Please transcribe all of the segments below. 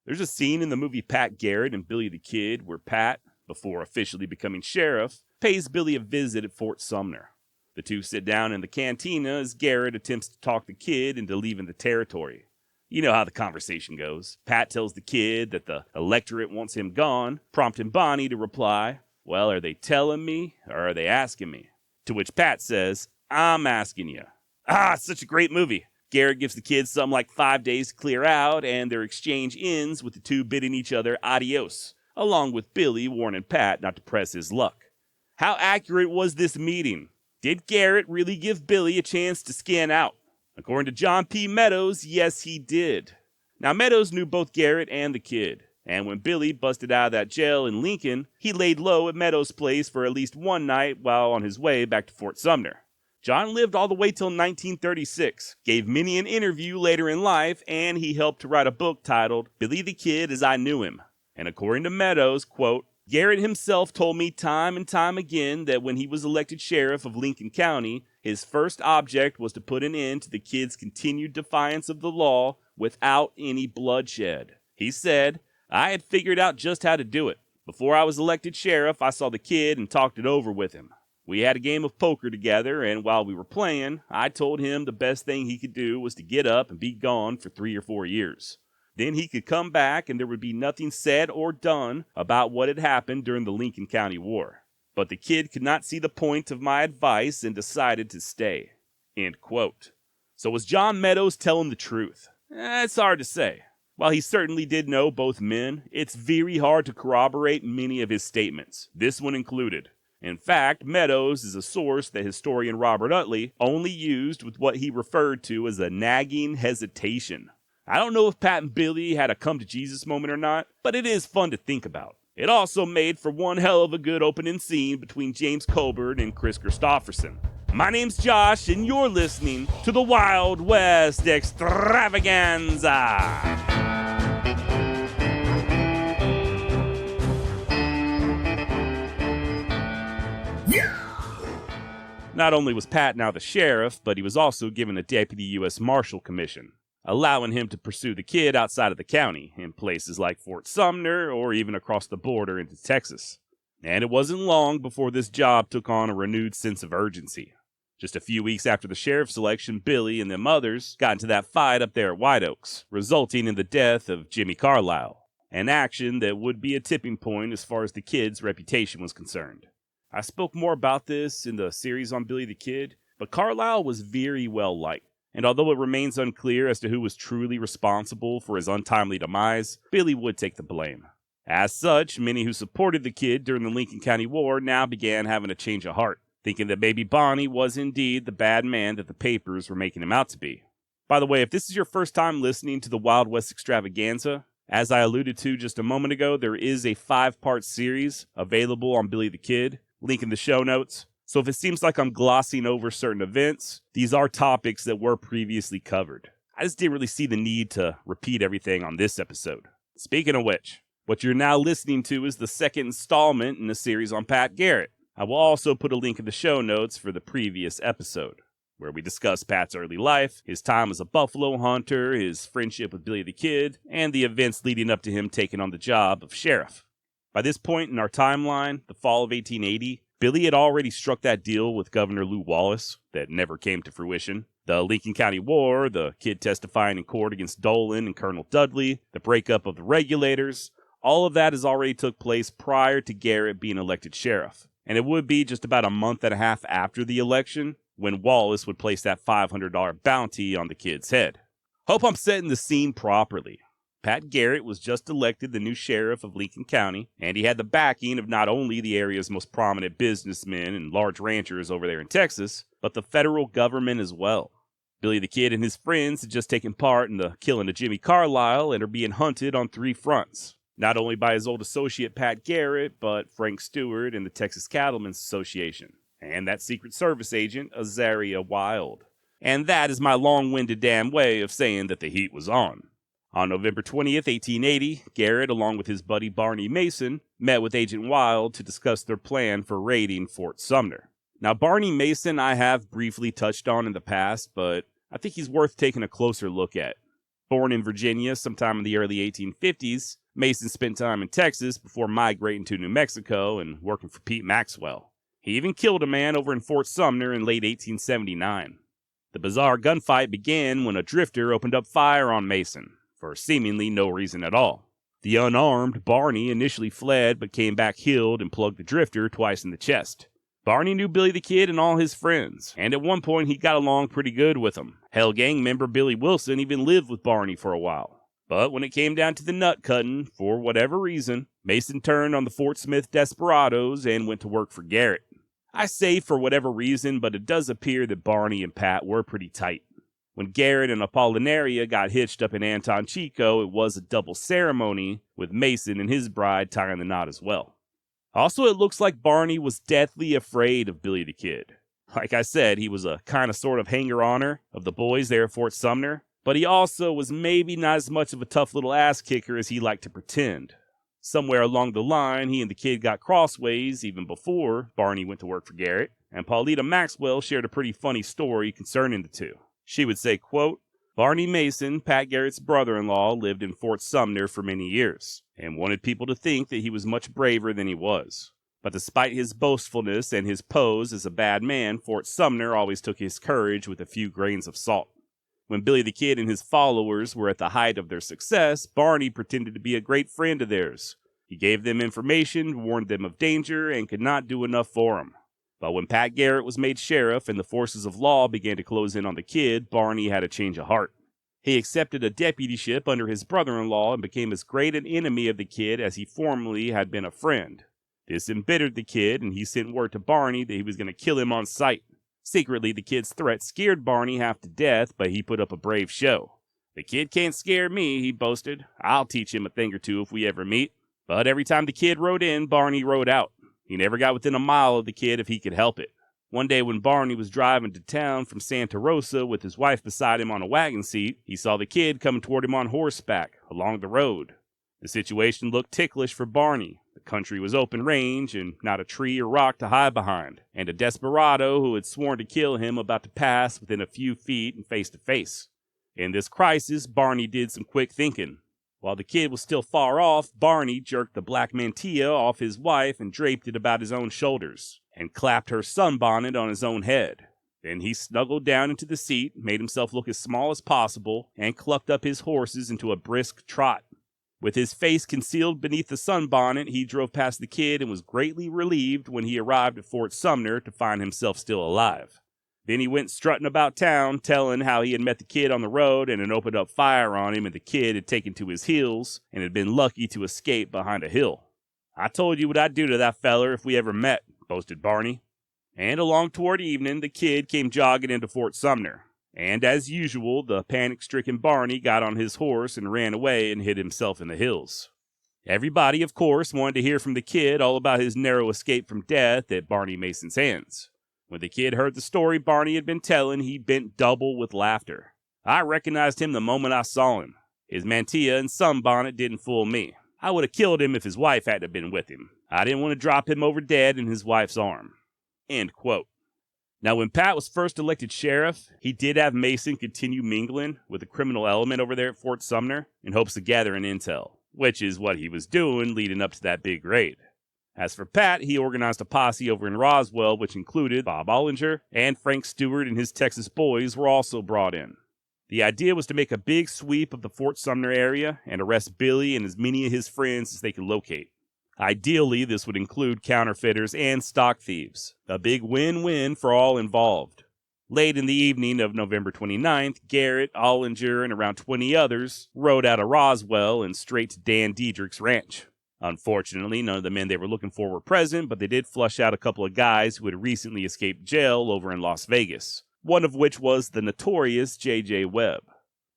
There's a scene in the movie Pat Garrett and Billy the Kid where Pat, before officially becoming sheriff, pays Billy a visit at Fort Sumner. The two sit down in the cantina as Garrett attempts to talk the kid into leaving the territory. You know how the conversation goes. Pat tells the kid that the electorate wants him gone, prompting Bonnie to reply, "Well, are they telling me or are they asking me?" To which Pat says, "I'm asking you." It's such a great movie. Garrett gives the kids something like 5 days to clear out, and their exchange ends with the two bidding each other adios, along with Billy warning Pat not to press his luck. How accurate was this meeting? Did Garrett really give Billy a chance to skin out? According to John P. Meadows, yes he did. Now Meadows knew both Garrett and the kid, and when Billy busted out of that jail in Lincoln, he laid low at Meadows' place for at least one night while on his way back to Fort Sumner. John lived all the way till 1936, gave many an interview later in life, and he helped to write a book titled Billy the Kid as I Knew Him. And according to Meadows, quote, Garrett himself told me time and time again that when he was elected sheriff of Lincoln County, his first object was to put an end to the kid's continued defiance of the law without any bloodshed. He said, I had figured out just how to do it. Before I was elected sheriff, I saw the kid and talked it over with him. We had a game of poker together, and while we were playing, I told him the best thing he could do was to get up and be gone for 3 or 4 years. Then he could come back and there would be nothing said or done about what had happened during the Lincoln County War. But the kid could not see the point of my advice and decided to stay. End quote. So was John Meadows telling the truth? It's hard to say. While he certainly did know both men, it's very hard to corroborate many of his statements, this one included. In fact, Meadows is a source that historian Robert Utley only used with what he referred to as a nagging hesitation. I don't know if Pat and Billy had a come-to-Jesus moment or not, but it is fun to think about. It also made for one hell of a good opening scene between James Colbert and Chris Christopherson. My name's Josh, and you're listening to the Wild West Extravaganza. Not only was Pat now the sheriff, but he was also given a deputy U.S. Marshal commission, allowing him to pursue the kid outside of the county, in places like Fort Sumner or even across the border into Texas. And it wasn't long before this job took on a renewed sense of urgency. Just a few weeks after the sheriff's election, Billy and them others got into that fight up there at White Oaks, resulting in the death of Jimmy Carlisle, an action that would be a tipping point as far as the kid's reputation was concerned. I spoke more about this in the series on Billy the Kid, but Carlisle was very well liked, and although it remains unclear as to who was truly responsible for his untimely demise, Billy would take the blame. As such, many who supported the kid during the Lincoln County War now began having a change of heart, thinking that maybe Bonnie was indeed the bad man that the papers were making him out to be. By the way, if this is your first time listening to the Wild West Extravaganza, as I alluded to just a moment ago, there is a 5-part series available on Billy the Kid. Link in the show notes. So if it seems like I'm glossing over certain events, these are topics that were previously covered. I just didn't really see the need to repeat everything on this episode. Speaking of which, what you're now listening to is the second installment in the series on Pat Garrett. I will also put a link in the show notes for the previous episode, where we discuss Pat's early life, his time as a buffalo hunter, his friendship with Billy the Kid, and the events leading up to him taking on the job of sheriff. By this point in our timeline, the fall of 1880, Billy had already struck that deal with Governor Lew Wallace that never came to fruition. The Lincoln County War, the kid testifying in court against Dolan and Colonel Dudley, the breakup of the regulators, all of that has already took place prior to Garrett being elected sheriff. And it would be just about a month and a half after the election when Wallace would place that $500 bounty on the kid's head. Hope I'm setting the scene properly. Pat Garrett was just elected the new sheriff of Lincoln County, and he had the backing of not only the area's most prominent businessmen and large ranchers over there in Texas, but the federal government as well. Billy the Kid and his friends had just taken part in the killing of Jimmy Carlisle and are being hunted on 3 fronts. Not only by his old associate Pat Garrett, but Frank Stewart and the Texas Cattlemen's Association, and that Secret Service agent, Azariah Wild. And that is my long-winded damn way of saying that the heat was on. On November 20th, 1880, Garrett, along with his buddy Barney Mason, met with Agent Wild to discuss their plan for raiding Fort Sumner. Now, Barney Mason I have briefly touched on in the past, but I think he's worth taking a closer look at. Born in Virginia sometime in the early 1850s, Mason spent time in Texas before migrating to New Mexico and working for Pete Maxwell. He even killed a man over in Fort Sumner in late 1879. The bizarre gunfight began when a drifter opened up fire on Mason, for seemingly no reason at all. The unarmed Barney initially fled but came back healed and plugged the drifter twice in the chest. Barney knew Billy the Kid and all his friends, and at one point he got along pretty good with them. Hell, gang member Billy Wilson even lived with Barney for a while. But when it came down to the nut cutting, for whatever reason, Mason turned on the Fort Smith desperados and went to work for Garrett. I say for whatever reason, but it does appear that Barney and Pat were pretty tight. When Garrett and Apollinaria got hitched up in Anton Chico, it was a double ceremony, with Mason and his bride tying the knot as well. Also, it looks like Barney was deathly afraid of Billy the Kid. Like I said, he was a kind of sort of hanger-oner of the boys there at Fort Sumner, but he also was maybe not as much of a tough little ass-kicker as he liked to pretend. Somewhere along the line, he and the Kid got crossways even before Barney went to work for Garrett, and Paulita Maxwell shared a pretty funny story concerning the two. She would say, quote, Barney Mason, Pat Garrett's brother-in-law, lived in Fort Sumner for many years, and wanted people to think that he was much braver than he was. But despite his boastfulness and his pose as a bad man, Fort Sumner always took his courage with a few grains of salt. When Billy the Kid and his followers were at the height of their success, Barney pretended to be a great friend of theirs. He gave them information, warned them of danger, and could not do enough for them. But when Pat Garrett was made sheriff and the forces of law began to close in on the Kid, Barney had a change of heart. He accepted a deputyship under his brother-in-law and became as great an enemy of the Kid as he formerly had been a friend. This embittered the Kid, and he sent word to Barney that he was going to kill him on sight. Secretly, the Kid's threat scared Barney half to death, but he put up a brave show. The Kid can't scare me, he boasted. I'll teach him a thing or two if we ever meet. But every time the Kid rode in, Barney rode out. He never got within a mile of the Kid if he could help it. One day when Barney was driving to town from Santa Rosa with his wife beside him on a wagon seat, he saw the Kid coming toward him on horseback along the road. The situation looked ticklish for Barney. The country was open range and not a tree or rock to hide behind, and a desperado who had sworn to kill him about to pass within a few feet and face to face. In this crisis, Barney did some quick thinking. While the Kid was still far off, Barney jerked the black mantilla off his wife and draped it about his own shoulders, and clapped her sunbonnet on his own head. Then he snuggled down into the seat, made himself look as small as possible, and clucked up his horses into a brisk trot. With his face concealed beneath the sunbonnet, he drove past the Kid and was greatly relieved when he arrived at Fort Sumner to find himself still alive. Then he went strutting about town, telling how he had met the Kid on the road and had opened up fire on him, and the Kid had taken to his heels and had been lucky to escape behind a hill. I told you what I'd do to that feller if we ever met, boasted Barney. And along toward evening, the Kid came jogging into Fort Sumner. And as usual, the panic-stricken Barney got on his horse and ran away and hid himself in the hills. Everybody, of course, wanted to hear from the Kid all about his narrow escape from death at Barney Mason's hands. When the Kid heard the story Barney had been telling, he bent double with laughter. I recognized him the moment I saw him. His mantilla and sunbonnet didn't fool me. I would have killed him if his wife hadn't been with him. I didn't want to drop him over dead in his wife's arm. End quote. Now, when Pat was first elected sheriff, he did have Mason continue mingling with the criminal element over there at Fort Sumner in hopes of gathering intel, which is what he was doing leading up to that big raid. As for Pat, he organized a posse over in Roswell, which included Bob Olinger, and Frank Stewart and his Texas boys were also brought in. The idea was to make a big sweep of the Fort Sumner area and arrest Billy and as many of his friends as they could locate. Ideally, this would include counterfeiters and stock thieves, a big win-win for all involved. Late in the evening of November 29th, Garrett, Olinger, and around 20 others rode out of Roswell and straight to Dan Diedrich's ranch. Unfortunately, none of the men they were looking for were present, but they did flush out a couple of guys who had recently escaped jail over in Las Vegas, one of which was the notorious J.J. Webb.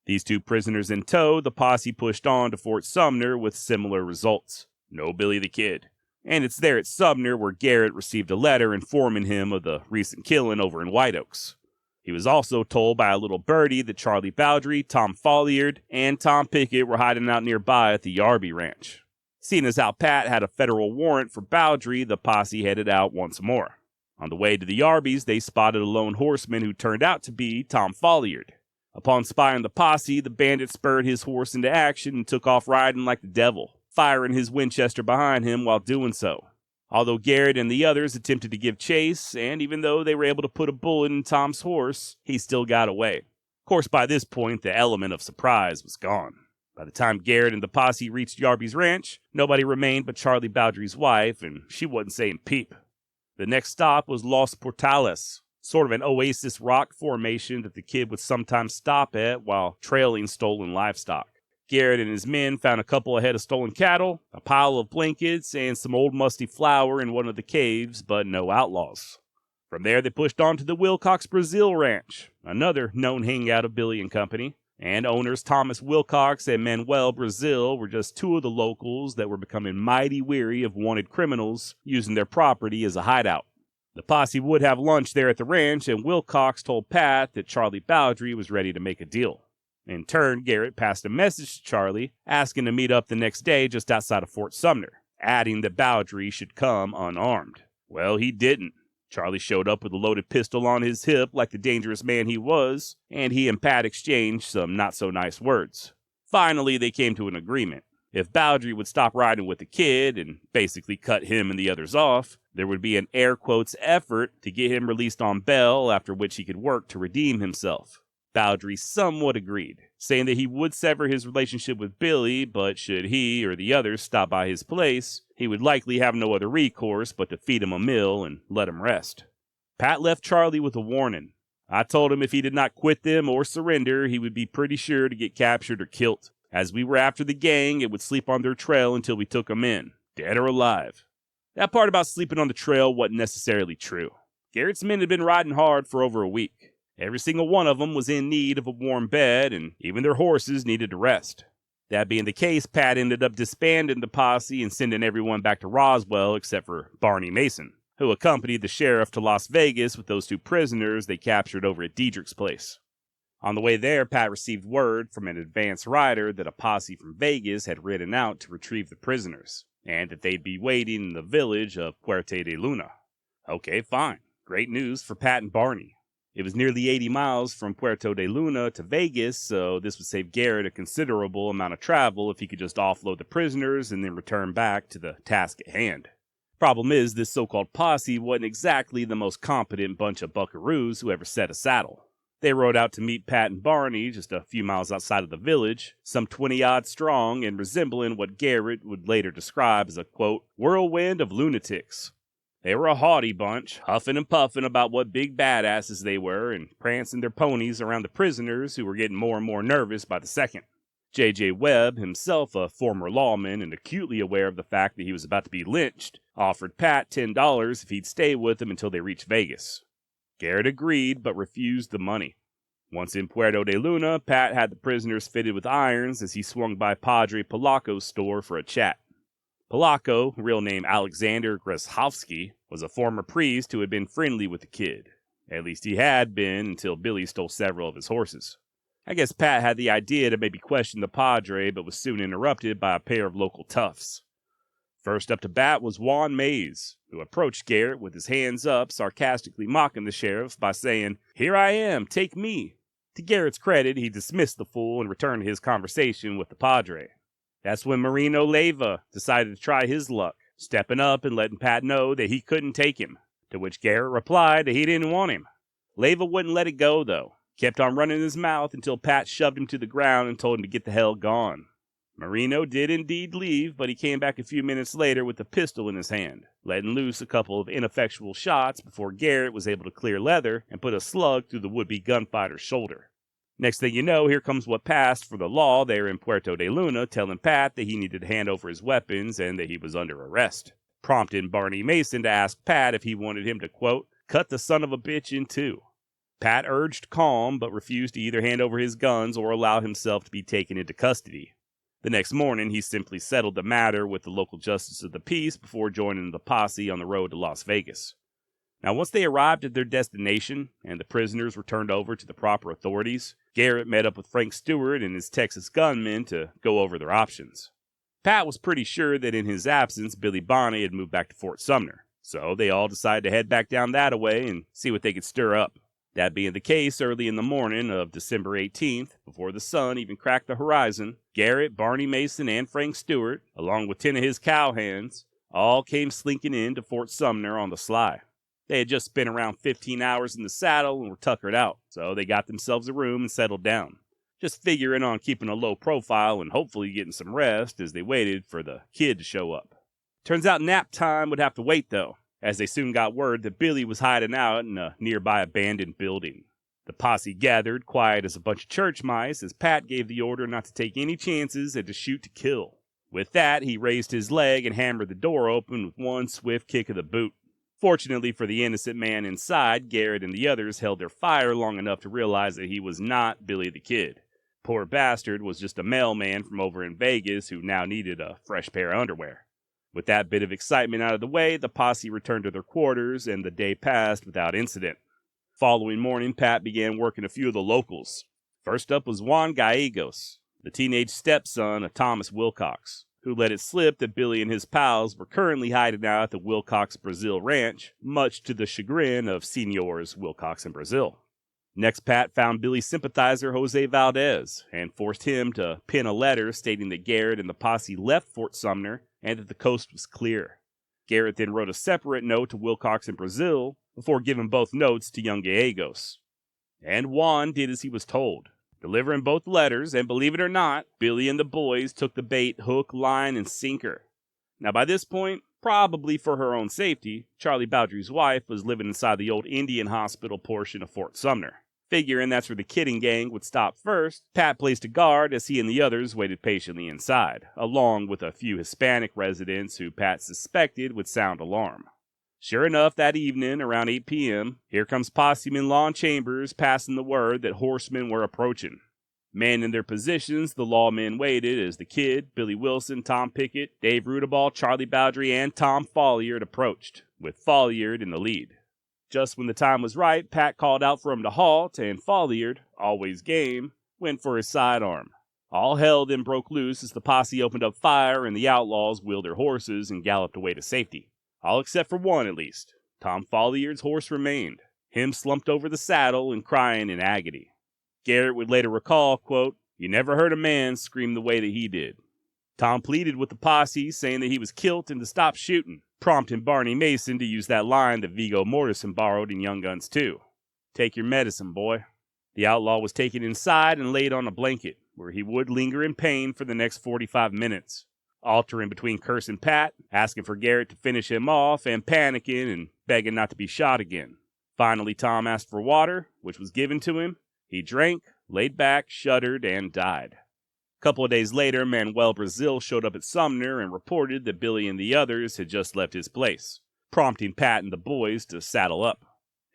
These two prisoners in tow, the posse pushed on to Fort Sumner with similar results. No Billy the Kid. And it's there at Sumner where Garrett received a letter informing him of the recent killing over in White Oaks. He was also told by a little birdie that Charlie Bowdry, Tom Folliard, and Tom Pickett were hiding out nearby at the Yarby Ranch. Seeing as how Pat had a federal warrant for Bowdry, the posse headed out once more. On the way to the Yarbys, they spotted a lone horseman who turned out to be Tom Folliard. Upon spying the posse, the bandit spurred his horse into action and took off riding like the devil, firing his Winchester behind him while doing so. Although Garrett and the others attempted to give chase, and even though they were able to put a bullet in Tom's horse, he still got away. Of course, by this point, the element of surprise was gone. By the time Garrett and the posse reached Yarby's ranch, nobody remained but Charlie Bowdry's wife, and she wasn't saying peep. The next stop was Los Portales, sort of an oasis rock formation that the kid would sometimes stop at while trailing stolen livestock. Garrett and his men found a couple of head of stolen cattle, a pile of blankets, and some old musty flour in one of the caves, but no outlaws. From there, they pushed on to the Wilcox Brazil Ranch, another known hangout of Billy and Company, and owners Thomas Wilcox and Manuel Brazil were just two of the locals that were becoming mighty weary of wanted criminals using their property as a hideout. The posse would have lunch there at the ranch, and Wilcox told Pat that Charlie Bowdry was ready to make a deal. In turn, Garrett passed a message to Charlie, asking to meet up the next day just outside of Fort Sumner, adding that Bowdry should come unarmed. Well, he didn't. Charlie showed up with a loaded pistol on his hip like the dangerous man he was, and he and Pat exchanged some not-so-nice words. Finally, they came to an agreement. If Bowdry would stop riding with the kid and basically cut him and the others off, there would be an air quotes effort to get him released on bail, after which he could work to redeem himself. Bowdry somewhat agreed, saying that he would sever his relationship with Billy, but should he or the others stop by his place, he would likely have no other recourse but to feed him a meal and let him rest. Pat left Charlie with a warning. I told him if he did not quit them or surrender, he would be pretty sure to get captured or killed. As we were after the gang, it would sleep on their trail until we took them in, dead or alive. That part about sleeping on the trail wasn't necessarily true. Garrett's men had been riding hard for over a week. Every single one of them was in need of a warm bed, and even their horses needed to rest. That being the case, Pat ended up disbanding the posse and sending everyone back to Roswell except for Barney Mason, who accompanied the sheriff to Las Vegas with those two prisoners they captured over at Diedrich's place. On the way there, Pat received word from an advance rider that a posse from Vegas had ridden out to retrieve the prisoners, and that they'd be waiting in the village of Puerto de Luna. Okay, fine. Great news for Pat and Barney. It was nearly 80 miles from Puerto de Luna to Vegas, so this would save Garrett a considerable amount of travel if he could just offload the prisoners and then return back to the task at hand. Problem is, this so-called posse wasn't exactly the most competent bunch of buckaroos who ever set a saddle. They rode out to meet Pat and Barney just a few miles outside of the village, some 20-odd strong and resembling what Garrett would later describe as a, quote, whirlwind of lunatics. They were a haughty bunch, huffing and puffing about what big badasses they were and prancing their ponies around the prisoners who were getting more and more nervous by the second. J.J. Webb, himself a former lawman and acutely aware of the fact that he was about to be lynched, offered Pat $10 if he'd stay with him until they reached Vegas. Garrett agreed, but refused the money. Once in Puerto de Luna, Pat had the prisoners fitted with irons as he swung by Padre Polacco's store for a chat. Polacco, real name Alexander Grzechowski, was a former priest who had been friendly with the kid. At least he had been until Billy stole several of his horses. I guess Pat had the idea to maybe question the Padre, but was soon interrupted by a pair of local toughs. First up to bat was Juan Mays, who approached Garrett with his hands up, sarcastically mocking the sheriff by saying, "Here I am, take me." To Garrett's credit, he dismissed the fool and returned to his conversation with the Padre. That's when Marino Leyva decided to try his luck, stepping up and letting Pat know that he couldn't take him, to which Garrett replied that he didn't want him. Leyva wouldn't let it go, though. Kept on running his mouth until Pat shoved him to the ground and told him to get the hell gone. Marino did indeed leave, but he came back a few minutes later with a pistol in his hand, letting loose a couple of ineffectual shots before Garrett was able to clear leather and put a slug through the would-be gunfighter's shoulder. Next thing you know, here comes what passed for the law there in Puerto de Luna, telling Pat that he needed to hand over his weapons and that he was under arrest, prompting Barney Mason to ask Pat if he wanted him to, quote, cut the son of a bitch in two. Pat urged calm, but refused to either hand over his guns or allow himself to be taken into custody. The next morning, he simply settled the matter with the local justice of the peace before joining the posse on the road to Las Vegas. Now, once they arrived at their destination and the prisoners were turned over to the proper authorities, Garrett met up with Frank Stewart and his Texas gunmen to go over their options. Pat was pretty sure that in his absence, Billy Bonney had moved back to Fort Sumner, so they all decided to head back down that way and see what they could stir up. That being the case, early in the morning of December 18th, before the sun even cracked the horizon, Garrett, Barney Mason, and Frank Stewart, along with 10 of his cowhands, all came slinking into Fort Sumner on the sly. They had just spent around 15 hours in the saddle and were tuckered out, so they got themselves a room and settled down, just figuring on keeping a low profile and hopefully getting some rest as they waited for the kid to show up. Turns out nap time would have to wait, though, as they soon got word that Billy was hiding out in a nearby abandoned building. The posse gathered, quiet as a bunch of church mice, as Pat gave the order not to take any chances and to shoot to kill. With that, he raised his leg and hammered the door open with one swift kick of the boot. Fortunately for the innocent man inside, Garrett and the others held their fire long enough to realize that he was not Billy the Kid. Poor bastard was just a mailman from over in Vegas who now needed a fresh pair of underwear. With that bit of excitement out of the way, the posse returned to their quarters, and the day passed without incident. Following morning, Pat began working a few of the locals. First up was Juan Gallegos, the teenage stepson of Thomas Wilcox, who let it slip that Billy and his pals were currently hiding out at the Wilcox Brazil Ranch, much to the chagrin of Seniors Wilcox and Brazil. Next, Pat found Billy's sympathizer Jose Valdez and forced him to pen a letter stating that Garrett and the posse left Fort Sumner and that the coast was clear. Garrett then wrote a separate note to Wilcox and Brazil before giving both notes to young Gallegos. And Juan did as he was told, delivering both letters, and believe it or not, Billy and the boys took the bait hook, line, and sinker. Now by this point, probably for her own safety, Charlie Bowdry's wife was living inside the old Indian hospital portion of Fort Sumner. Figuring that's where the kidding gang would stop first, Pat placed a guard as he and the others waited patiently inside, along with a few Hispanic residents who Pat suspected would sound alarm. Sure enough, that evening, around 8 p.m., here comes posseman Lon Chambers passing the word that horsemen were approaching. Men in their positions, the lawmen waited as the Kid, Billy Wilson, Tom Pickett, Dave Rudaball, Charlie Bowdry, and Tom Folliard approached, with Folliard in the lead. Just when the time was right, Pat called out for him to halt, and Folliard, always game, went for his sidearm. All hell then broke loose as the posse opened up fire and the outlaws wheeled their horses and galloped away to safety. All except for one, at least. Tom Folliard's horse remained, him slumped over the saddle and crying in agony. Garrett would later recall, quote, "You never heard a man scream the way that he did." Tom pleaded with the posse, saying that he was kilt and to stop shooting, prompting Barney Mason to use that line that Viggo Mortensen borrowed in Young Guns 2. "Take your medicine, boy." The outlaw was taken inside and laid on a blanket, where he would linger in pain for the next 45 minutes, altering between cursing Pat, asking for Garrett to finish him off, and panicking and begging not to be shot again. Finally, Tom asked for water, which was given to him. He drank, laid back, shuddered, and died. A couple of days later, Manuel Brazil showed up at Sumner and reported that Billy and the others had just left his place, prompting Pat and the boys to saddle up.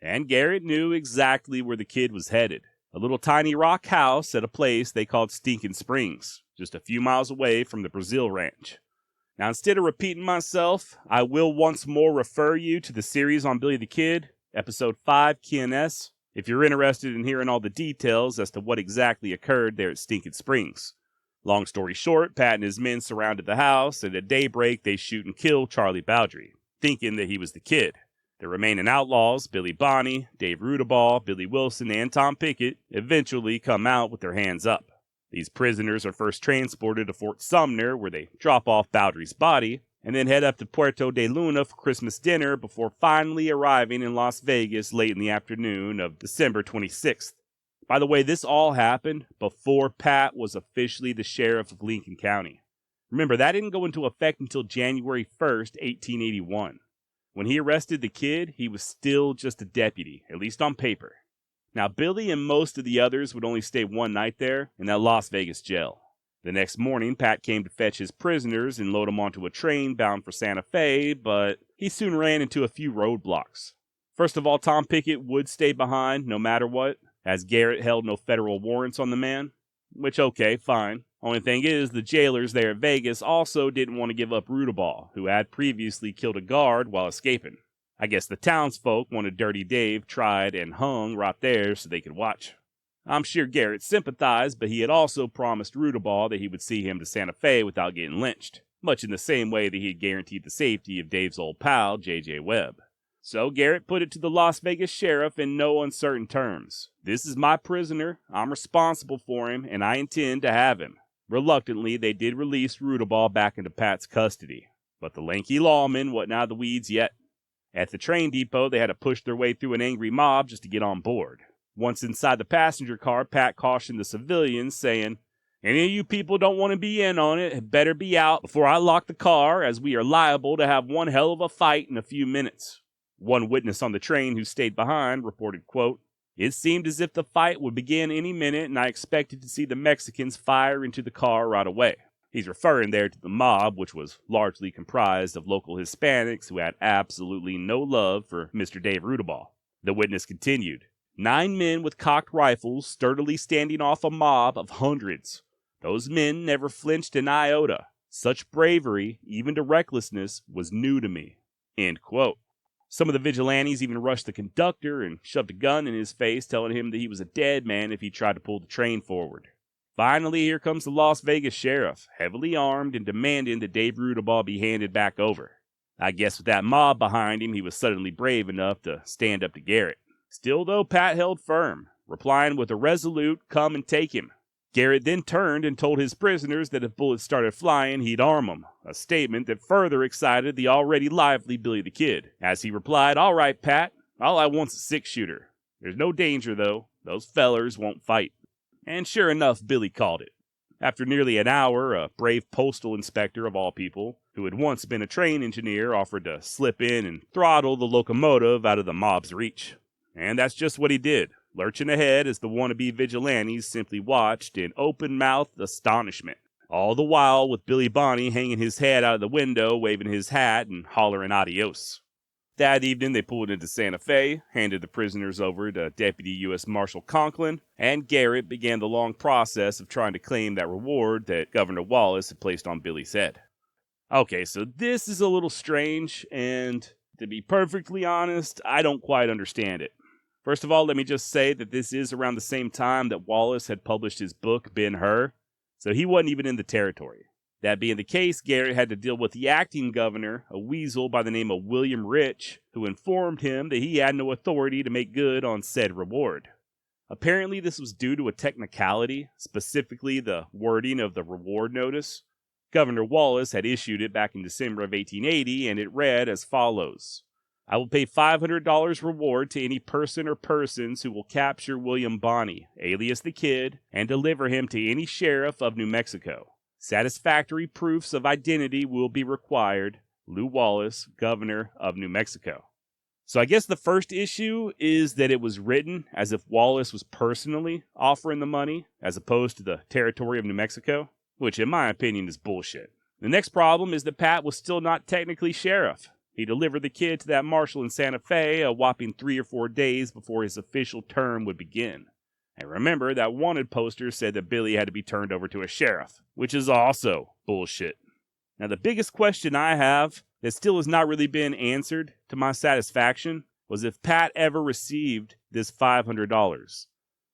And Garrett knew exactly where the Kid was headed, a little tiny rock house at a place they called Stinking Springs, just a few miles away from the Brazil Ranch. Now, instead of repeating myself, I will once more refer you to the series on Billy the Kid, Episode 5, Q&S, if you're interested in hearing all the details as to what exactly occurred there at Stinking Springs. Long story short, Pat and his men surrounded the house, and at daybreak they shoot and kill Charlie Bowdry, thinking that he was the Kid. The remaining outlaws, Billy Bonney, Dave Rudaball, Billy Wilson, and Tom Pickett, eventually come out with their hands up. These prisoners are first transported to Fort Sumner, where they drop off Bowdry's body, and then head up to Puerto de Luna for Christmas dinner before finally arriving in Las Vegas late in the afternoon of December 26th. By the way, this all happened before Pat was officially the sheriff of Lincoln County. Remember, that didn't go into effect until January 1st, 1881. When he arrested the Kid, he was still just a deputy, at least on paper. Now, Billy and most of the others would only stay one night there in that Las Vegas jail. The next morning, Pat came to fetch his prisoners and load them onto a train bound for Santa Fe, but he soon ran into a few roadblocks. First of all, Tom Pickett would stay behind no matter what, as Garrett held no federal warrants on the man, which, okay, fine. Only thing is, the jailers there at Vegas also didn't want to give up Rudaball, who had previously killed a guard while escaping. I guess the townsfolk wanted Dirty Dave tried and hung right there so they could watch. I'm sure Garrett sympathized, but he had also promised Rudaball that he would see him to Santa Fe without getting lynched, much in the same way that he had guaranteed the safety of Dave's old pal, J.J. Webb. So Garrett put it to the Las Vegas sheriff in no uncertain terms. This is my prisoner, I'm responsible for him, and I intend to have him. Reluctantly, they did release Rudaball back into Pat's custody, but the lanky lawman wasn't out of the weeds yet. At the train depot, they had to push their way through an angry mob just to get on board. Once inside the passenger car, Pat cautioned the civilians, saying, "Any of you people don't want to be in on it had better be out before I lock the car, as we are liable to have one hell of a fight in a few minutes." One witness on the train who stayed behind reported, quote, "It seemed as if the fight would begin any minute, and I expected to see the Mexicans fire into the car right away." He's referring there to the mob, which was largely comprised of local Hispanics who had absolutely no love for Mr. Dave Rudaball. The witness continued, 9 men with cocked rifles sturdily standing off a mob of hundreds. Those men never flinched an iota. Such bravery, even to recklessness, was new to me." End quote. Some of the vigilantes even rushed the conductor and shoved a gun in his face, telling him that he was a dead man if he tried to pull the train forward. Finally, here comes the Las Vegas sheriff, heavily armed and demanding that Dave Rudaball be handed back over. I guess with that mob behind him, he was suddenly brave enough to stand up to Garrett. Still, though, Pat held firm, replying with a resolute, "Come and take him." Garrett then turned and told his prisoners that if bullets started flying, he'd arm them, a statement that further excited the already lively Billy the Kid, as he replied, "All right, Pat, all I want's a 6-shooter. There's no danger, though. Those fellers won't fight." And sure enough, Billy called it. After nearly an hour, a brave postal inspector of all people, who had once been a train engineer, offered to slip in and throttle the locomotive out of the mob's reach. And that's just what he did, lurching ahead as the wannabe vigilantes simply watched in open-mouthed astonishment. All the while with Billy Bonney hanging his head out of the window, waving his hat and hollering adios. That evening, they pulled into Santa Fe, handed the prisoners over to Deputy U.S. Marshal Conklin, and Garrett began the long process of trying to claim that reward that Governor Wallace had placed on Billy's head. Okay, so this is a little strange, and to be perfectly honest, I don't quite understand it. First of all, let me just say that this is around the same time that Wallace had published his book, Ben-Hur, so he wasn't even in the territory. That being the case, Garrett had to deal with the acting governor, a weasel by the name of William Rich, who informed him that he had no authority to make good on said reward. Apparently, this was due to a technicality, specifically the wording of the reward notice. Governor Wallace had issued it back in December of 1880, and it read as follows. "I will pay $500 reward to any person or persons who will capture William Bonney, alias the Kid, and deliver him to any sheriff of New Mexico. Satisfactory proofs of identity will be required. Lew Wallace, Governor of New Mexico." So I guess the first issue is that it was written as if Wallace was personally offering the money, as opposed to the territory of New Mexico, which in my opinion is bullshit. The next problem is that Pat was still not technically sheriff. He delivered the Kid to that marshal in Santa Fe a whopping 3 or 4 days before his official term would begin. And remember, that wanted poster said that Billy had to be turned over to a sheriff, which is also bullshit. Now, the biggest question I have that still has not really been answered to my satisfaction was if Pat ever received this $500.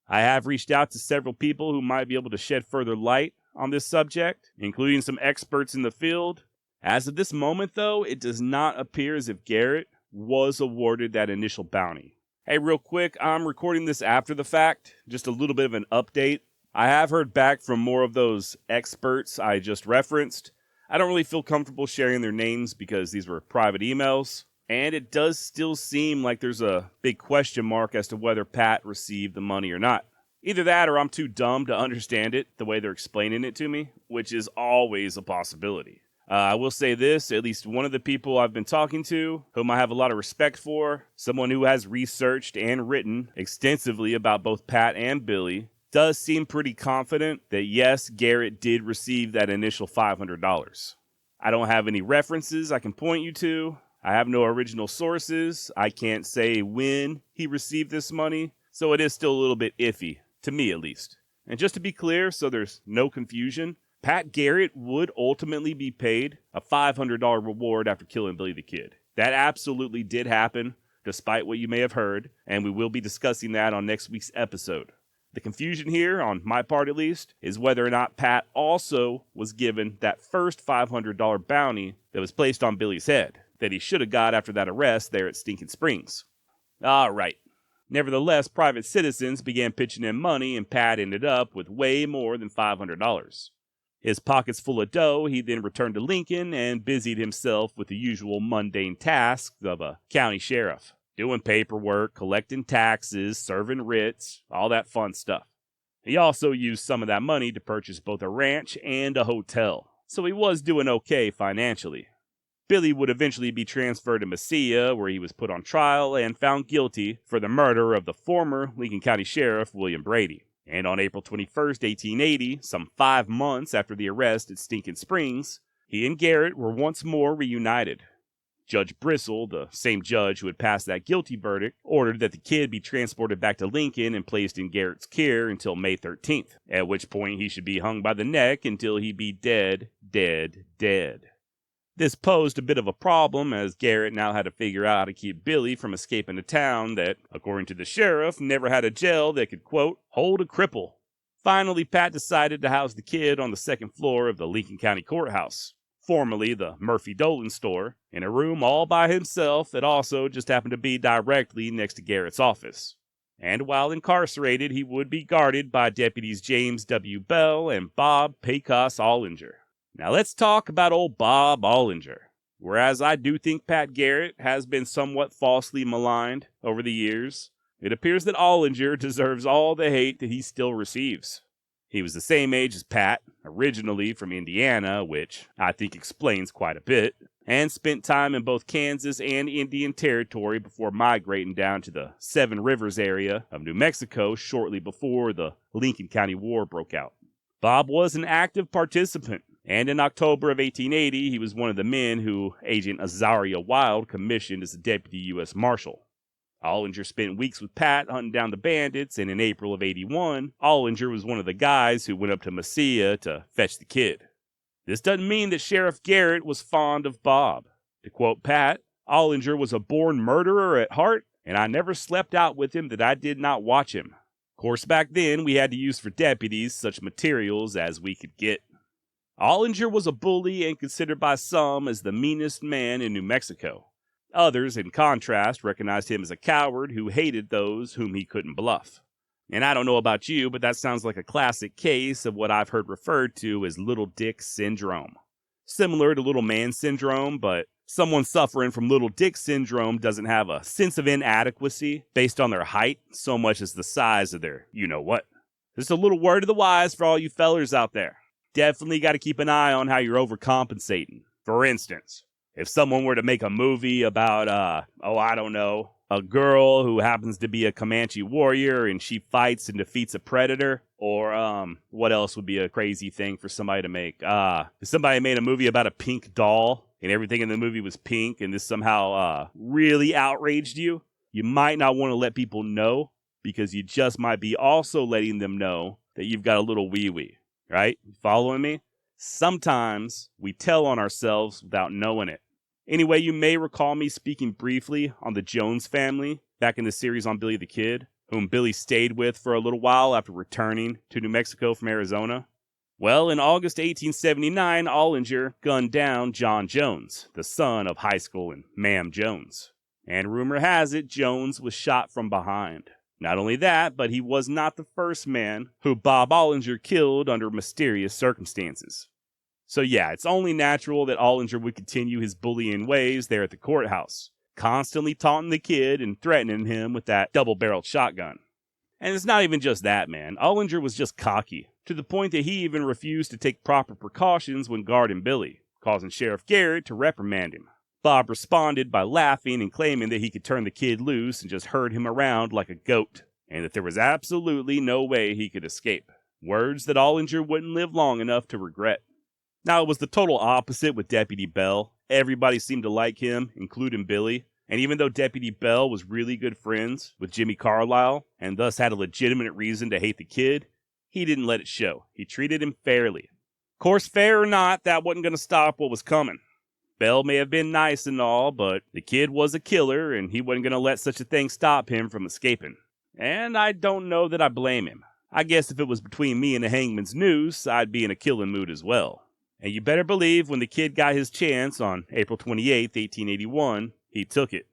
I have reached out to several people who might be able to shed further light on this subject, including some experts in the field. As of this moment, though, it does not appear as if Garrett was awarded that initial bounty. Hey, real quick, I'm recording this after the fact, just a little bit of an update. I have heard back from more of those experts I just referenced. I don't really feel comfortable sharing their names because these were private emails, and it does still seem like there's a big question mark as to whether Pat received the money or not. Either that or I'm too dumb to understand it the way they're explaining it to me, which is always a possibility. I will say this, at least one of the people I've been talking to, whom I have a lot of respect for, someone who has researched and written extensively about both Pat and Billy, does seem pretty confident that yes, Garrett did receive that initial $500. I don't have any references I can point you to. I have no original sources. I can't say when he received this money, so it is still a little bit iffy, to me at least. And just to be clear, so there's no confusion, Pat Garrett would ultimately be paid a $500 reward after killing Billy the Kid. That absolutely did happen, despite what you may have heard, and we will be discussing that on next week's episode. The confusion here, on my part at least, is whether or not Pat also was given that first $500 bounty that was placed on Billy's head. that he should have got after that arrest there at Stinking Springs. All right. Nevertheless, private citizens began pitching in money, and Pat ended up with way more than $500. His pockets full of dough, he then returned to Lincoln and busied himself with the usual mundane tasks of a county sheriff, doing paperwork, collecting taxes, serving writs, all that fun stuff. He also used some of that money to purchase both a ranch and a hotel, so he was doing okay financially. Billy would eventually be transferred to Mesilla, where he was put on trial and found guilty for the murder of the former Lincoln County Sheriff William Brady. And on April 21st, 1880, some 5 months after the arrest at Stinking Springs, he and Garrett were once more reunited. Judge Bristle, the same judge who had passed that guilty verdict, ordered that the kid be transported back to Lincoln and placed in Garrett's care until May 13th, at which point he should be hung by the neck until he be dead. This posed a bit of a problem, as Garrett now had to figure out how to keep Billy from escaping a town that, according to the sheriff, never had a jail that could, quote, hold a cripple. Finally, Pat decided to house the kid on the second floor of the Lincoln County Courthouse, formerly the Murphy Dolan store, in a room all by himself that also just happened to be directly next to Garrett's office. And while incarcerated, he would be guarded by deputies James W. Bell and Bob Pecos Olinger. Now let's talk about old Bob Olinger. Whereas I do think Pat Garrett has been somewhat falsely maligned over the years, it appears that Olinger deserves all the hate that he still receives. He was the same age as Pat, originally from Indiana, which I think explains quite a bit, and spent time in both Kansas and Indian Territory before migrating down to the Seven Rivers area of New Mexico shortly before the Lincoln County War broke out. Bob was an active participant, and in October of 1880, he was one of the men who Agent Azariah Wild commissioned as a deputy U.S. Marshal. Olinger spent weeks with Pat hunting down the bandits, and in April of 81, Olinger was one of the guys who went up to Mesilla to fetch the kid. This doesn't mean that Sheriff Garrett was fond of Bob. To quote Pat, Olinger was a born murderer at heart, and I never slept out with him that I did not watch him. Of course, back then, we had to use for deputies such materials as we could get. Olinger was a bully and considered by some as the meanest man in New Mexico. Others, in contrast, recognized him as a coward who hated those whom he couldn't bluff. And I don't know about you, but that sounds like a classic case of what I've heard referred to as Little Dick Syndrome. Similar to Little Man Syndrome, but someone suffering from Little Dick Syndrome doesn't have a sense of inadequacy based on their height so much as the size of their you-know-what. Just a little word of the wise for all you fellers out there. Definitely got to keep an eye on how you're overcompensating. For instance, if someone were to make a movie about, a girl who happens to be a Comanche warrior and she fights and defeats a predator, or, what else would be a crazy thing for somebody to make? If somebody made a movie about a pink doll and everything in the movie was pink and this somehow, really outraged you, you might not want to let people know because you just might be also letting them know that you've got a little wee-wee. Right? Following me? Sometimes we tell on ourselves without knowing it. Anyway, you may recall me speaking briefly on the Jones family back in the series on Billy the Kid, whom Billy stayed with for a little while after returning to New Mexico from Arizona. Well, in August 1879, Olinger gunned down John Jones, the son of high school and Ma'am Jones. And rumor has it, Jones was shot from behind. Not only that, but he was not the first man who Bob Olinger killed under mysterious circumstances. So yeah, it's only natural that Olinger would continue his bullying ways there at the courthouse, constantly taunting the kid and threatening him with that double-barreled shotgun. And it's not even just that, man. Olinger was just cocky, to the point that he even refused to take proper precautions when guarding Billy, causing Sheriff Garrett to reprimand him. Bob responded by laughing and claiming that he could turn the kid loose and just herd him around like a goat, and that there was absolutely no way he could escape. Words that Olinger wouldn't live long enough to regret. Now, it was the total opposite with Deputy Bell. Everybody seemed to like him, including Billy, and even though Deputy Bell was really good friends with Jimmy Carlisle, and thus had a legitimate reason to hate the kid, he didn't let it show. He treated him fairly. Of course, fair or not, that wasn't going to stop what was coming. Bell may have been nice and all, but the kid was a killer, and he wasn't going to let such a thing stop him from escaping. And I don't know that I blame him. I guess if it was between me and the hangman's noose, I'd be in a killing mood as well. And you better believe when the kid got his chance on April 28th, 1881, he took it.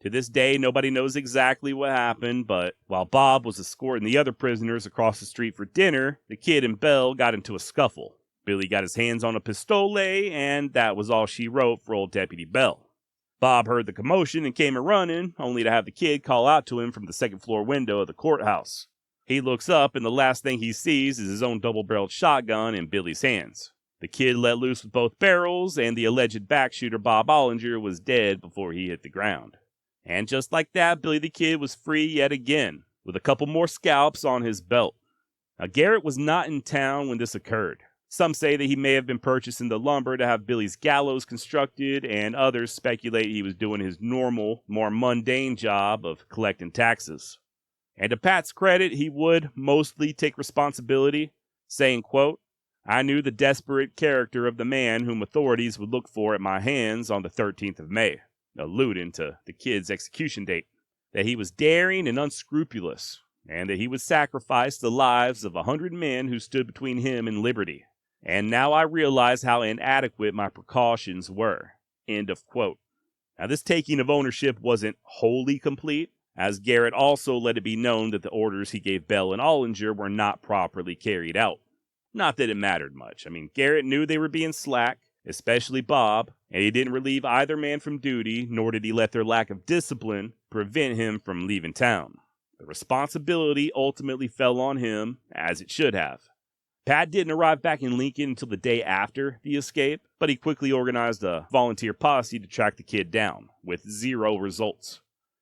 To this day, nobody knows exactly what happened, but while Bob was escorting the other prisoners across the street for dinner, the kid and Belle got into a scuffle. Billy got his hands on a pistole, and that was all she wrote for old Deputy Bell. Bob heard the commotion and came a-running, only to have the kid call out to him from the second-floor window of the courthouse. He looks up, and the last thing he sees is his own double-barreled shotgun in Billy's hands. The kid let loose with both barrels, and the alleged backshooter Bob Olinger was dead before he hit the ground. And just like that, Billy the Kid was free yet again, with a couple more scalps on his belt. Now, Garrett was not in town when this occurred. Some say that he may have been purchasing the lumber to have Billy's gallows constructed, and others speculate he was doing his normal, more mundane job of collecting taxes. And to Pat's credit, he would mostly take responsibility, saying, quote, "I knew the desperate character of the man whom authorities would look for at my hands on the 13th of May, alluding to the kid's execution date, that he was daring and unscrupulous, and that he would sacrifice the lives of 100 men who stood between him and liberty. And now I realize how inadequate my precautions were." End of quote. Now, this taking of ownership wasn't wholly complete, as Garrett also let it be known that the orders he gave Bell and Olinger were not properly carried out. Not that it mattered much. Garrett knew they were being slack, especially Bob, and he didn't relieve either man from duty, nor did he let their lack of discipline prevent him from leaving town. The responsibility ultimately fell on him, as it should have. Pat didn't arrive back in Lincoln until the day after the escape, but he quickly organized a volunteer posse to track the kid down, with 0 results.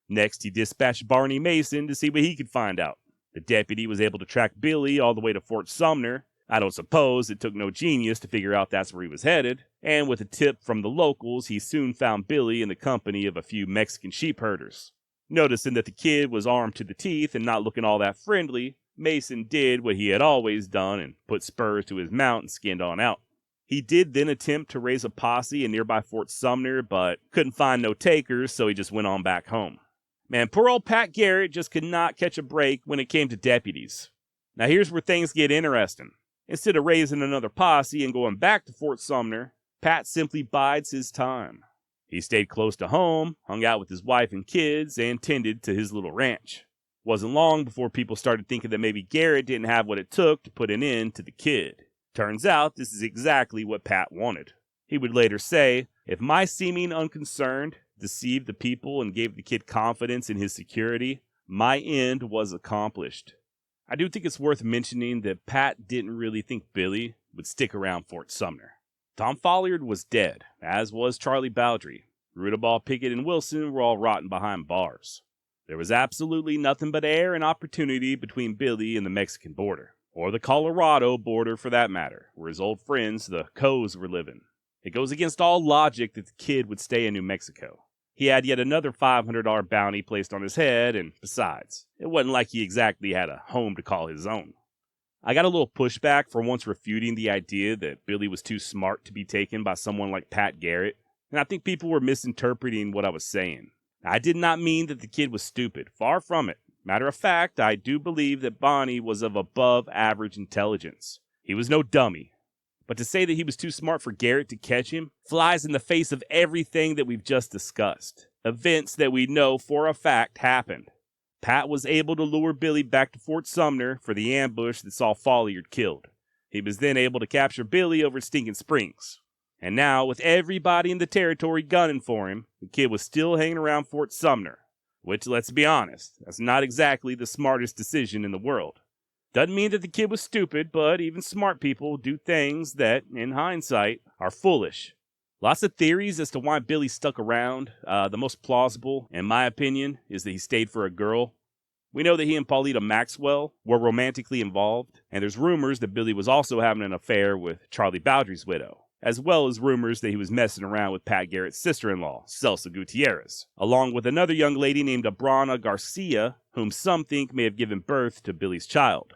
Next, he dispatched Barney Mason to see what he could find out. The deputy was able to track Billy all the way to Fort Sumner. I don't suppose it took no genius to figure out that's where he was headed, and with a tip from the locals, he soon found Billy in the company of a few Mexican sheep herders. Noticing that the kid was armed to the teeth and not looking all that friendly, Mason did what he had always done and put spurs to his mount and skinned on out. He did then attempt to raise a posse in nearby Fort Sumner, but couldn't find no takers, so he just went on back home. Man, poor old Pat Garrett just could not catch a break when it came to deputies. Now here's where things get interesting. Instead of raising another posse and going back to Fort Sumner, Pat simply bides his time. He stayed close to home, hung out with his wife and kids, and tended to his little ranch. Wasn't long before people started thinking that maybe Garrett didn't have what it took to put an end to the kid. Turns out this is exactly what Pat wanted. He would later say, "If my seeming unconcerned deceived the people and gave the kid confidence in his security, my end was accomplished." I do think it's worth mentioning that Pat didn't really think Billy would stick around Fort Sumner. Tom Folliard was dead, as was Charlie Bowdry. Rudaball, Pickett, and Wilson were all rotting behind bars. There was absolutely nothing but air and opportunity between Billy and the Mexican border, or the Colorado border for that matter, where his old friends, the Coes, were living. It goes against all logic that the kid would stay in New Mexico. He had yet another $500 bounty placed on his head, and besides, it wasn't like he exactly had a home to call his own. I got a little pushback for once refuting the idea that Billy was too smart to be taken by someone like Pat Garrett, and I think people were misinterpreting what I was saying. I did not mean that the kid was stupid, far from it. Matter of fact, I do believe that Bonnie was of above average intelligence. He was no dummy. But to say that he was too smart for Garrett to catch him flies in the face of everything that we've just discussed. Events that we know for a fact happened. Pat was able to lure Billy back to Fort Sumner for the ambush that saw Folliard killed. He was then able to capture Billy over at Stinking Springs. And now, with everybody in the territory gunning for him, the kid was still hanging around Fort Sumner. Which, let's be honest, that's not exactly the smartest decision in the world. Doesn't mean that the kid was stupid, but even smart people do things that, in hindsight, are foolish. Lots of theories as to why Billy stuck around. The most plausible, in my opinion, is that he stayed for a girl. We know that he and Paulita Maxwell were romantically involved, and there's rumors that Billy was also having an affair with Charlie Bowdry's widow, as well as rumors that he was messing around with Pat Garrett's sister-in-law, Celsa Gutierrez, along with another young lady named Abrana Garcia, whom some think may have given birth to Billy's child.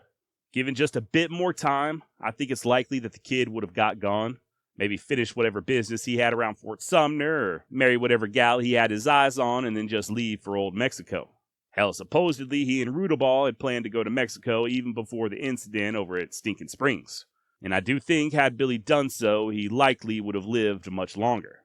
Given just a bit more time, I think it's likely that the kid would have got gone, maybe finish whatever business he had around Fort Sumner, or marry whatever gal he had his eyes on, and then just leave for old Mexico. Hell, supposedly he and Rudaball had planned to go to Mexico even before the incident over at Stinking Springs. and I do think had Billy done so, he likely would have lived much longer.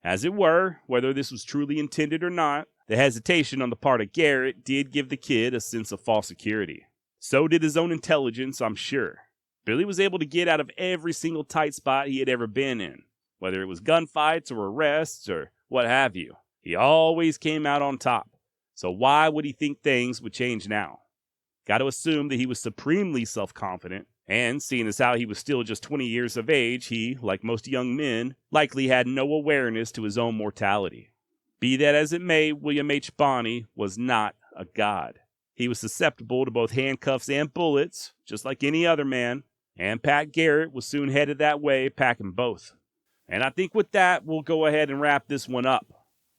As it were, whether this was truly intended or not, the hesitation on the part of Garrett did give the kid a sense of false security. So did his own intelligence, I'm sure. Billy was able to get out of every single tight spot he had ever been in, whether it was gunfights or arrests or what have you. He always came out on top. So why would he think things would change now? Got to assume that he was supremely self-confident, and seeing as how he was still just 20 years of age, he, like most young men, likely had no awareness to his own mortality. Be that as it may, William H. Bonney was not a god. He was susceptible to both handcuffs and bullets, just like any other man, and Pat Garrett was soon headed that way, packing both. And I think with that, we'll go ahead and wrap this one up.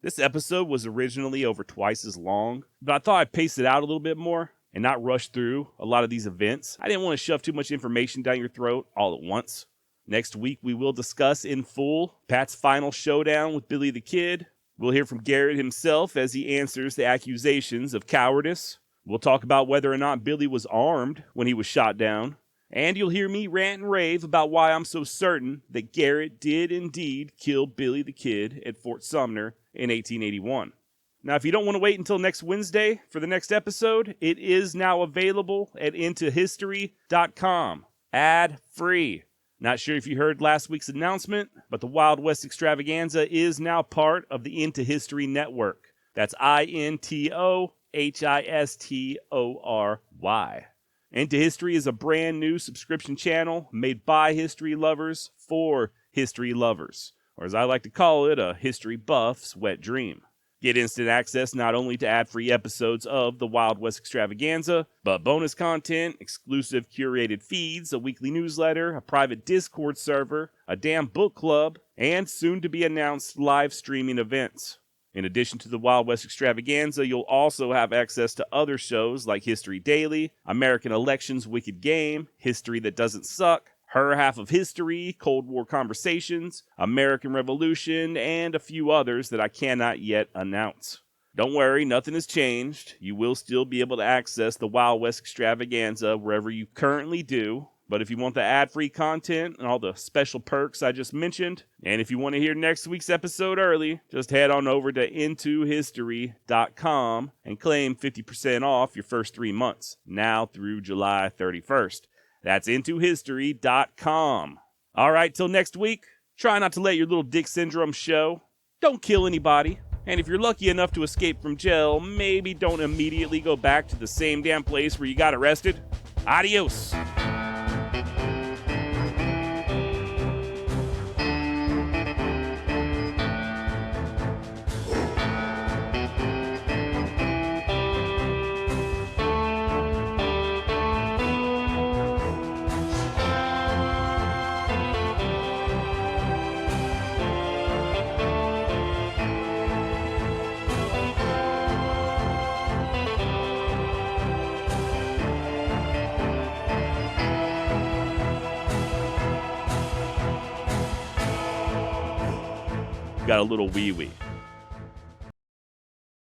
This episode was originally over twice as long, but I thought I'd pace it out a little bit more and not rush through a lot of these events. I didn't want to shove too much information down your throat all at once. Next week, we will discuss in full Pat's final showdown with Billy the Kid. We'll hear from Garrett himself as he answers the accusations of cowardice. We'll talk about whether or not Billy was armed when he was shot down. And you'll hear me rant and rave about why I'm so certain that Garrett did indeed kill Billy the Kid at Fort Sumner in 1881. Now, if you don't want to wait until next Wednesday for the next episode, it is now available at intohistory.com. Ad-free. Not sure if you heard last week's announcement, but the Wild West Extravaganza is now part of the Into History Network. That's INTOHISTORY. Into History is a brand new subscription channel made by history lovers for history lovers, or as I like to call it, a history buff's wet dream. Get instant access not only to ad-free episodes of the Wild West Extravaganza, but bonus content, exclusive curated feeds, a weekly newsletter, a private Discord server, a damn book club, and soon-to-be-announced live streaming events. In addition to the Wild West Extravaganza, you'll also have access to other shows like History Daily, American Elections Wicked Game, History That Doesn't Suck, Her Half of History, Cold War Conversations, American Revolution, and a few others that I cannot yet announce. Don't worry, nothing has changed. You will still be able to access the Wild West Extravaganza wherever you currently do. But if you want the ad-free content and all the special perks I just mentioned, and if you want to hear next week's episode early, just head on over to intohistory.com and claim 50% off your first 3 months, now through July 31st. That's intohistory.com. All right, till next week, try not to let your little dick syndrome show. Don't kill anybody. And if you're lucky enough to escape from jail, maybe don't immediately go back to the same damn place where you got arrested. Adios. Got a little wee-wee.